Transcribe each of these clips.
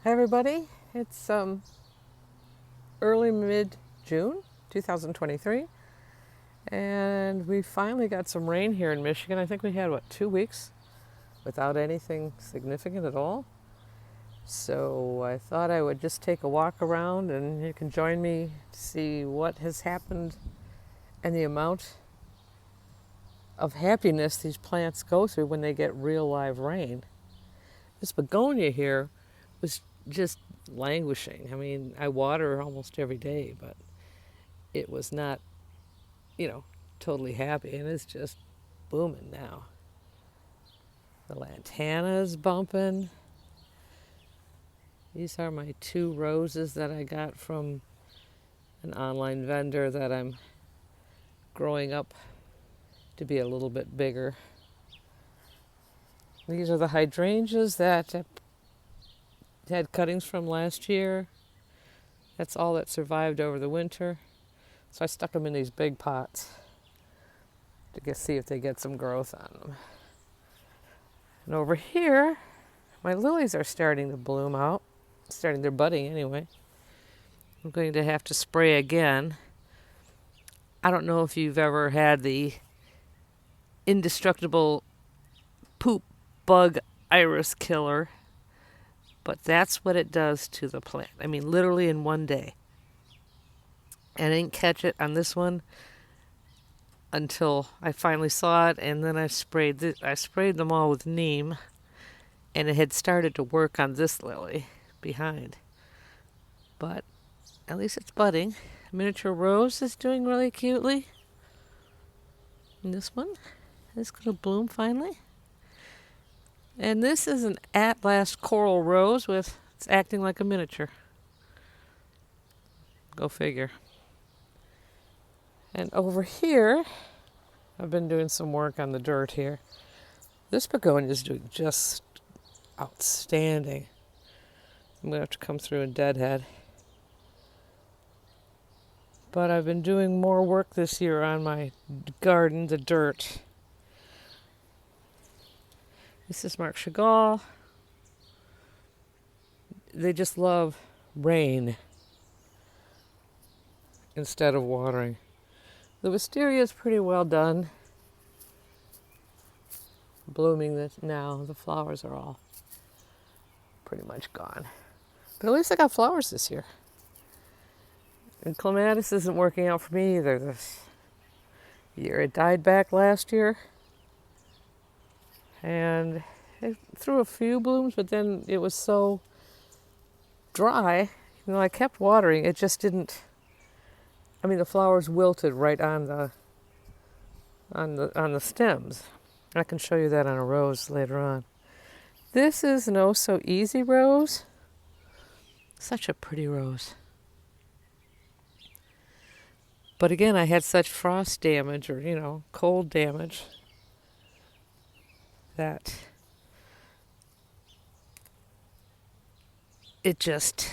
Hi everybody, it's early mid-June 2023 and we finally got some rain here in Michigan. I think we had, 2 weeks without anything significant at all. So I thought I would just take a walk around and you can join me to see what has happened and the amount of happiness these plants go through when they get real live rain. This begonia here was just languishing. I mean, I water almost every day, but it was not, totally happy, and it's just booming now. The lantana is bumping. These are my 2 roses that I got from an online vendor that I'm growing up to be a little bit bigger. These are the hydrangeas that had cuttings from last year. That's all that survived over the winter. So I stuck them in these big pots to see if they get some growth on them. And over here, my lilies are starting to bloom out. They're budding anyway. I'm going to have to spray again. I don't know if you've ever had the indestructible poop bug iris killer, but that's what it does to the plant. I mean, literally in one day. And I didn't catch it on this one until I finally saw it, and then I sprayed them all with neem, and it had started to work on this lily behind. But at least it's budding. Miniature rose is doing really cutely. And this one is going to bloom finally. And this is an Atlas coral rose it's acting like a miniature. Go figure. And over here, I've been doing some work on the dirt here. This begonia is doing just outstanding. I'm going to have to come through and deadhead. But I've been doing more work this year on my garden, the dirt. This is Mark Chagall. They just love rain instead of watering. The wisteria is pretty well done. Blooming now. The flowers are all pretty much gone. But at least I got flowers this year. And clematis isn't working out for me either this year. It died back last year. And it threw a few blooms, but then it was so dry. I kept watering. It just didn't. I mean, the flowers wilted right on the stems. I can show you that on a rose later on. This is an Oh So Easy rose. Such a pretty rose. But again, I had such frost damage or, cold damage that it just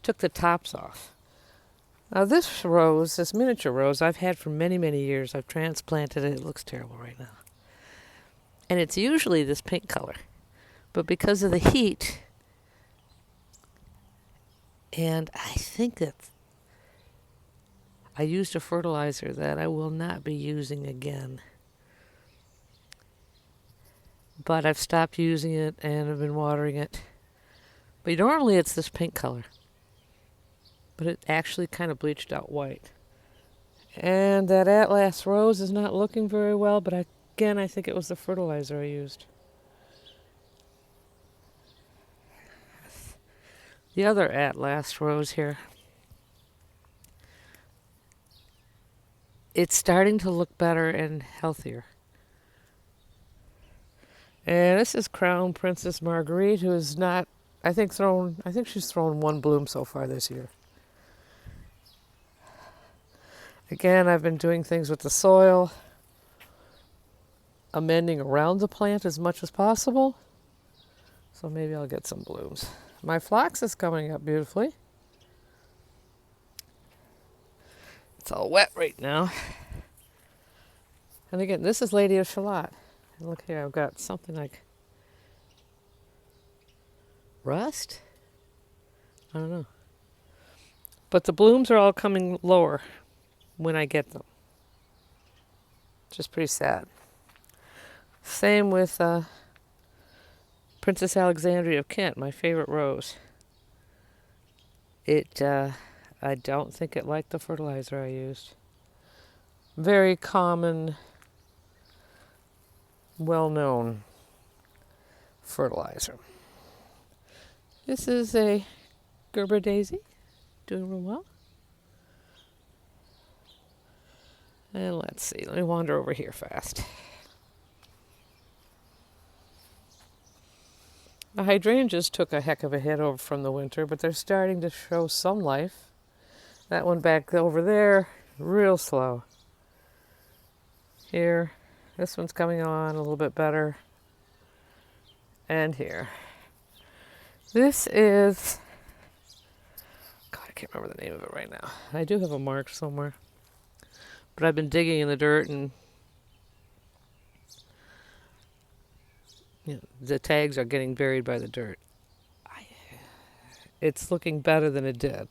took the tops off. Now this rose, this miniature rose, I've had for many, many years. I've transplanted it. It looks terrible right now. And it's usually this pink color. But because of the heat, and I think that I used a fertilizer that I will not be using again. But I've stopped using it and I've been watering it. But normally it's this pink color. But it actually kind of bleached out white. And that Atlas rose is not looking very well, but again, I think it was the fertilizer I used. The other Atlas rose here. It's starting to look better and healthier. And this is Crown Princess Marguerite, who is not, I think she's thrown 1 bloom so far this year. Again, I've been doing things with the soil, amending around the plant as much as possible. So maybe I'll get some blooms. My phlox is coming up beautifully. It's all wet right now. And again, this is Lady of Shalott. And look here, I've got something like rust? I don't know. But the blooms are all coming lower when I get them. Just pretty sad. Same with Princess Alexandria of Kent, my favorite rose. I don't think it liked the fertilizer I used. Very common, well-known fertilizer. This is a Gerber daisy, doing real well. And let's see, let me wander over here fast. The hydrangeas took a heck of a hit over from the winter, but they're starting to show some life. That one back over there, real slow. Here, this one's coming on a little bit better. And here. This is, God, I can't remember the name of it right now. I do have a mark somewhere. But I've been digging in the dirt and the tags are getting buried by the dirt. It's looking better than it did.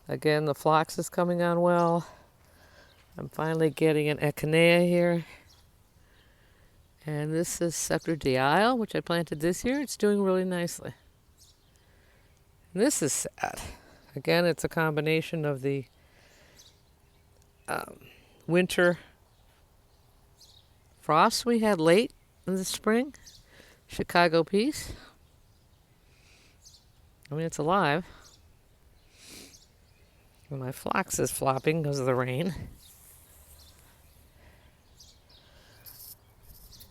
Again, the phlox is coming on well. I'm finally getting an echinacea here. And this is Scepter d'Isle, which I planted this year. It's doing really nicely. And this is sad. Again, it's a combination of the winter frost we had late in the spring. Chicago peace. I mean, it's alive. And my phlox is flopping because of the rain.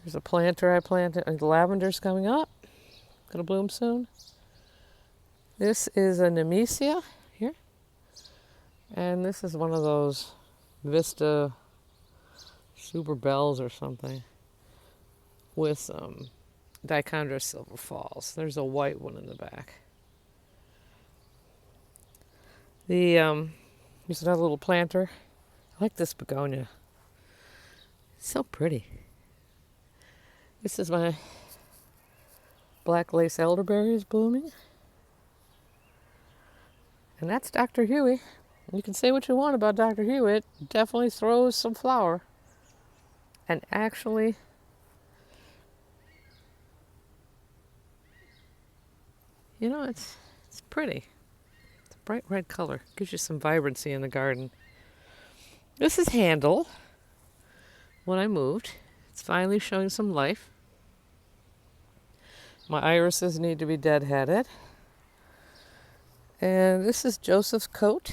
There's a planter I planted. The lavender's coming up. Gonna bloom soon. This is a nemesia here. And this is one of those Vista Super Bells or something with Dichondra Silver Falls. There's a white one in the back. Here's another little planter. I like this begonia. It's so pretty. This is my black lace elderberries blooming. And that's Dr. Huey. You can say what you want about Dr. Huey. It definitely throws some flower. And actually, it's pretty. It's a bright red color. Gives you some vibrancy in the garden. This is Handel. When I moved, it's finally showing some life. My irises need to be deadheaded. And this is Joseph's coat.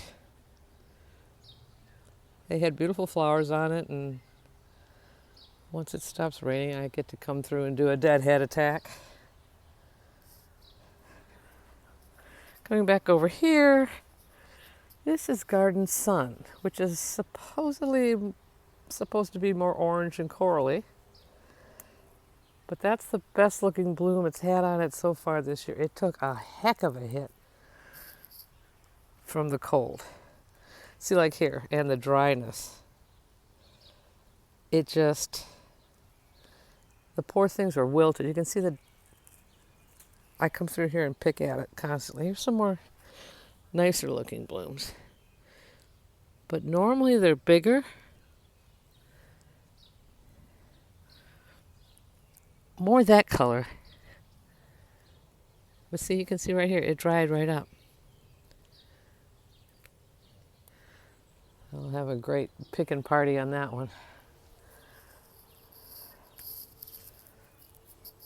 They had beautiful flowers on it, and once it stops raining, I get to come through and do a deadhead attack. Coming back over here, this is Garden Sun, which is supposedly supposed to be more orange and corally. But that's the best looking bloom it's had on it so far this year. It took a heck of a hit from the cold. See, like here, and the dryness. It just, the poor things are wilted. You can see that I come through here and pick at it constantly. Here's some more nicer looking blooms. But normally they're bigger. More that color. But see, you can see right here, it dried right up. I'll have a great picking party on that one.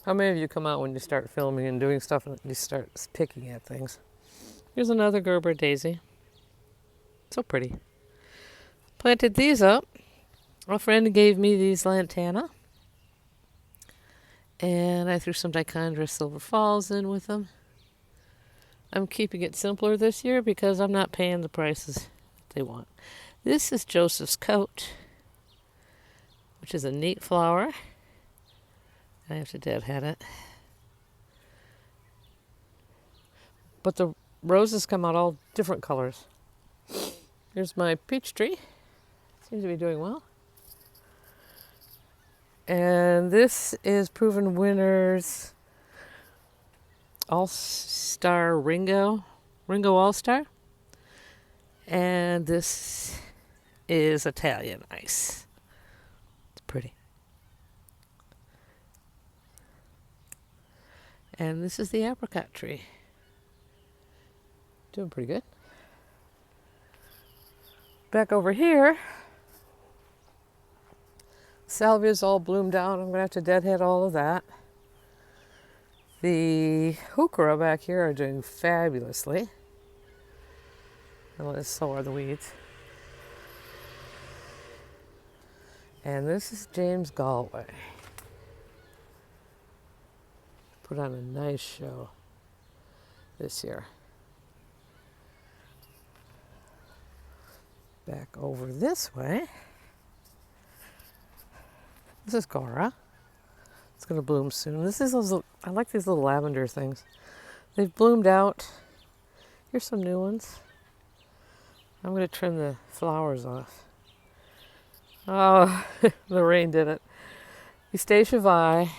How many of you come out when you start filming and doing stuff and you start picking at things? Here's another Gerber daisy. So pretty. Planted these up. A friend gave me these lantana. And I threw some Dichondra Silver Falls in with them. I'm keeping it simpler this year because I'm not paying the prices they want. This is Joseph's coat, which is a neat flower. I have to deadhead it. But the roses come out all different colors. Here's my peach tree. Seems to be doing well. And this is Proven Winners All-Star Ringo All-Star. And this is Italian ice. It's pretty. And this is the apricot tree. Doing pretty good. Back over here, salvia's all bloomed out. I'm going to have to deadhead all of that. The heuchera back here are doing fabulously. And so are the weeds. And this is James Galway. Put on a nice show this year. Back over this way. This is Gora. It's going to bloom soon. This is those, I like these little lavender things. They've bloomed out. Here's some new ones. I'm going to trim the flowers off. Oh, the rain did it. Eustacia Vi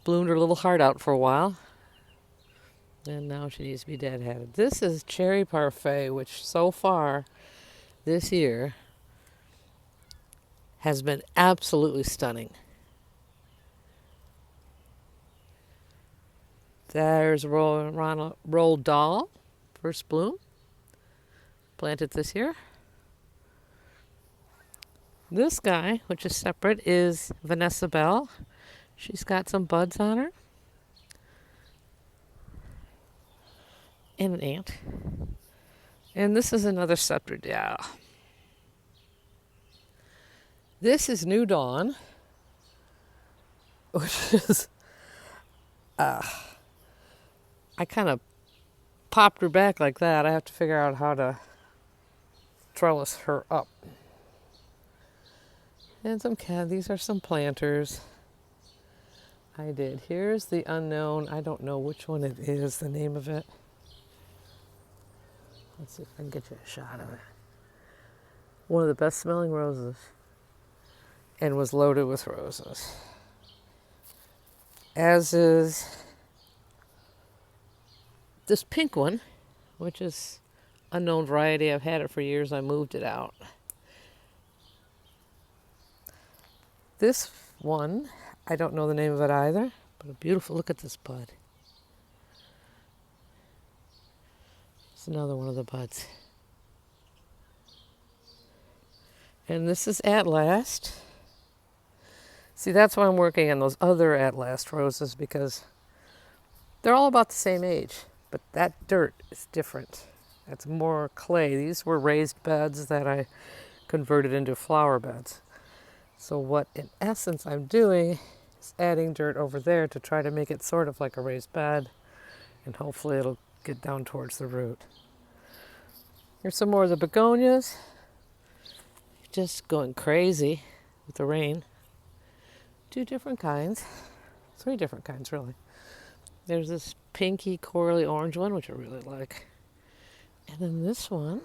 bloomed her little heart out for a while. And now she needs to be deadheaded. This is Cherry Parfait, which so far this year has been absolutely stunning. There's Roald Dahl, first bloom, planted this year. This guy, which is separate, is Vanessa Bell. She's got some buds on her. And an ant. And this is another scepter. Yeah. This is New Dawn, which is, I kind of popped her back like that. I have to figure out how to trellis her up. And these are some planters I did. Here's the unknown. I don't know which one it is, the name of it. Let's see if I can get you a shot of it. One of the best smelling roses. And was loaded with roses. As is this pink one, which is unknown variety. I've had it for years. I moved it out. This one, I don't know the name of it either, but a beautiful, look at this bud. It's another one of the buds. And this is At Last. See, that's why I'm working on those other At Last roses, because they're all about the same age, but that dirt is different. That's more clay. These were raised beds that I converted into flower beds. So what, in essence, I'm doing is adding dirt over there to try to make it sort of like a raised bed, and hopefully it'll get down towards the root. Here's some more of the begonias. Just going crazy with the rain. 2 different kinds. 3 different kinds, really. There's this pinky corally orange one, which I really like. And then this one.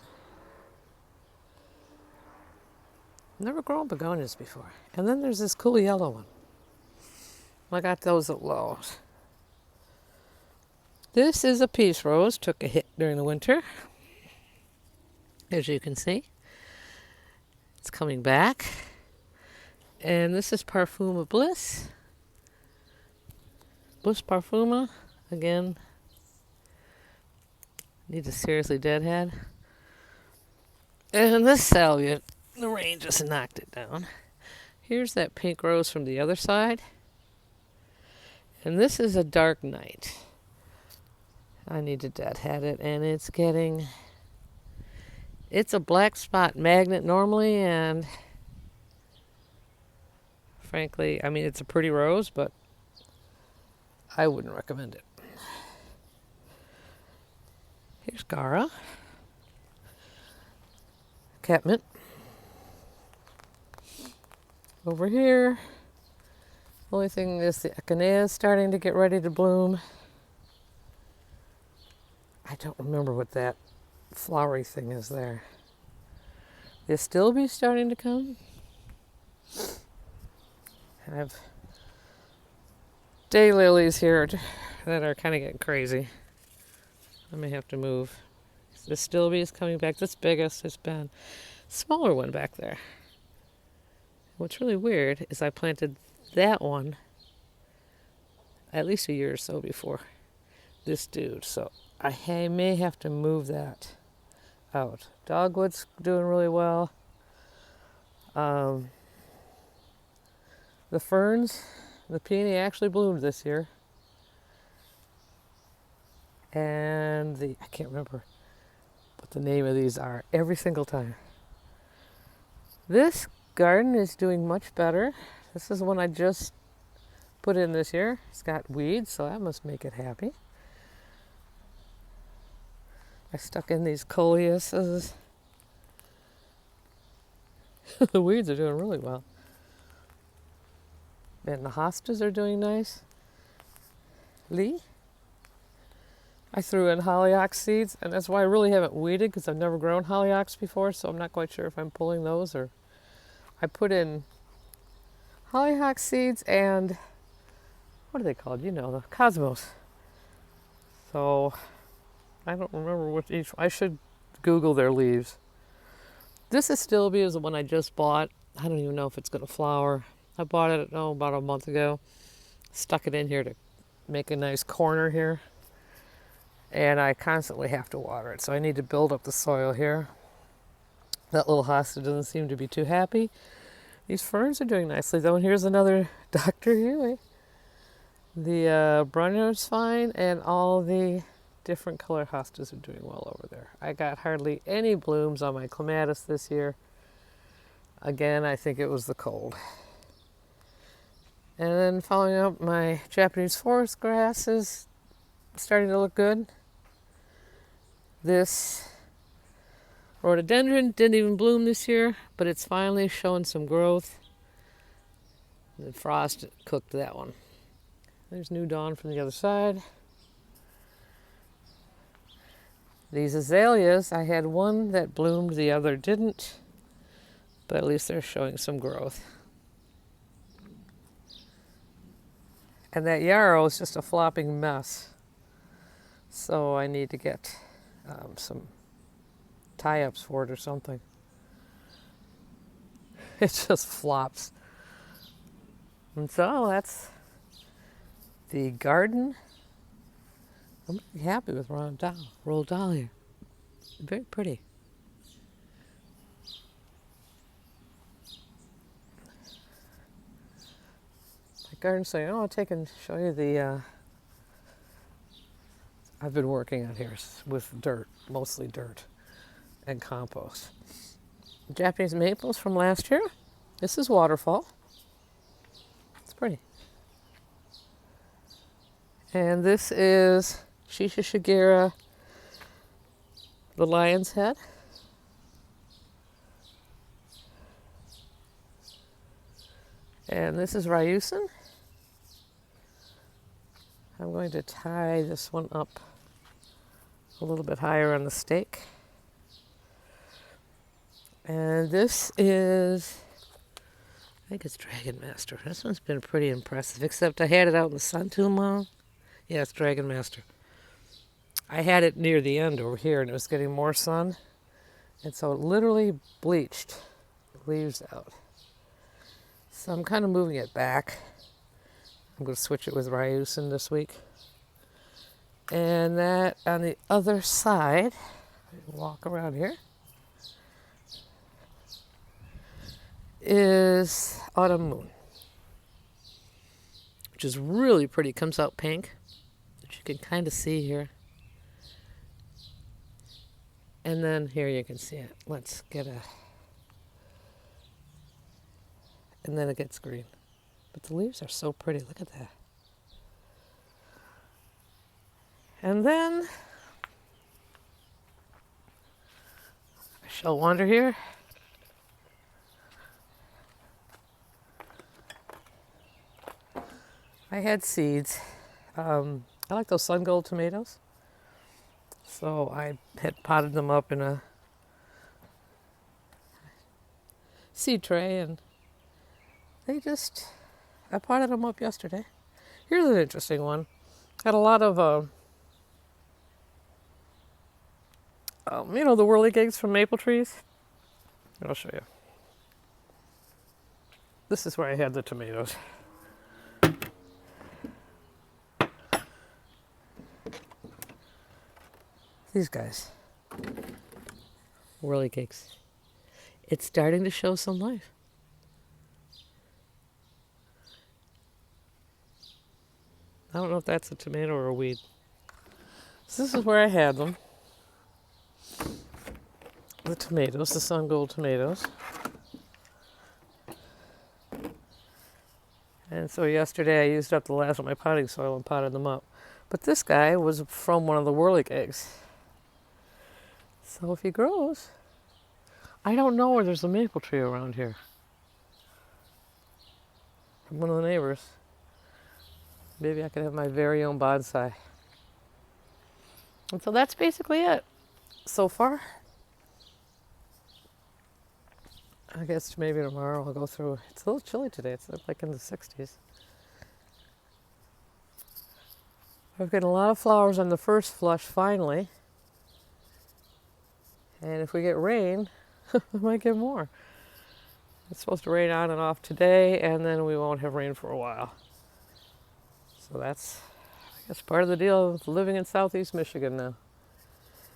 Never grown begonias before. And then there's this cool yellow one. I got those at Lowe's. This is a peace rose. Took a hit during the winter. As you can see. It's coming back. And this is Parfuma Bliss. Bliss Parfuma. Again. Need to seriously deadhead. And this salvia, the rain just knocked it down. Here's that pink rose from the other side. And this is a Dark Night. I need to deadhead it, and it's a black spot magnet normally, and frankly, I mean, it's a pretty rose, but I wouldn't recommend it. Here's Gara. Catmint. Over here, the only thing is the echinacea is starting to get ready to bloom. I don't remember what that flowery thing is there. The astilbe's starting to come. I've daylilies here that are kind of getting crazy. I may have to move. The stilby is coming back. This biggest has been smaller one back there. What's really weird is I planted that one at least a year or so before this dude. So I may have to move that out. Dogwood's doing really well. The ferns, the peony actually bloomed this year. And I can't remember what the name of these are every single time. This garden is doing much better. This is one I just put in this year. It's got weeds, so that must make it happy. I stuck in these coleuses. The weeds are doing really well. And the hostas are doing nice. Lee? I threw in hollyhock seeds, and that's why I really haven't weeded, because I've never grown hollyhocks before, so I'm not quite sure if I'm pulling those or... I put in hollyhock seeds and... what are they called? You know, the cosmos. So, I don't remember what each... I should Google their leaves. This Astilbe is the one I just bought. I don't even know if it's going to flower. I bought it, about a month ago. Stuck it in here to make a nice corner here. And I constantly have to water it, so I need to build up the soil here. That little hosta doesn't seem to be too happy. These ferns are doing nicely, though. And here's another Dr. Huey. The Brunner's fine, and all the different color hostas are doing well over there. I got hardly any blooms on my clematis this year. Again, I think it was the cold. And then following up, my Japanese forest grass is starting to look good. This rhododendron didn't even bloom this year, but it's finally showing some growth. The frost cooked that one. There's New Dawn from the other side. These azaleas, I had one that bloomed, the other didn't, but at least they're showing some growth. And that yarrow is just a flopping mess. So I need to get some tie-ups for it or something. It just flops. And so that's the garden. I'm pretty happy with Roald Dahl here. Very pretty. My garden saying, I'll take and show you the I've been working on here with dirt, mostly dirt and compost. Japanese maples from last year. This is waterfall. It's pretty. And this is Shisha Shigira, the lion's head. And this is Ryusin. I'm going to tie this one up a little bit higher on the stake. And this is, I think it's Dragon Master. This one's been pretty impressive, except I had it out in the sun too long. Yeah, it's Dragon Master. I had it near the end over here, and it was getting more sun. And so it literally bleached the leaves out. So I'm kind of moving it back. I'm going to switch it with Ryusin this week. And that on the other side, walk around here, is Autumn Moon, which is really pretty. Comes out pink, which you can kind of see here. And then here you can see it. Let's get a... And then it gets green. But the leaves are so pretty. Look at that. And then I shall wander here. I had seeds. I like those sun gold tomatoes. So I had potted them up in a seed tray, and I potted them up yesterday. Here's an interesting one. Had a lot of, the whirligigs from maple trees. I'll show you. This is where I had the tomatoes. These guys. Whirligigs. It's starting to show some life. I don't know if that's a tomato or a weed. So this is where I had them. The tomatoes, the sun gold tomatoes. And so yesterday I used up the last of my potting soil and potted them up. But this guy was from one of the whirligigs. So if he grows, I don't know where there's a maple tree around here. From one of the neighbors. Maybe I could have my very own bonsai. And so that's basically it so far. I guess maybe tomorrow I'll go through. It's a little chilly today. It's like in the 60s. I've got a lot of flowers on the first flush finally. And if we get rain, I might get more. It's supposed to rain on and off today, and then we won't have rain for a while. So that's, I guess, part of the deal of living in Southeast Michigan now.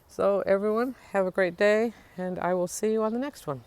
So everyone, have a great day, and I will see you on the next one.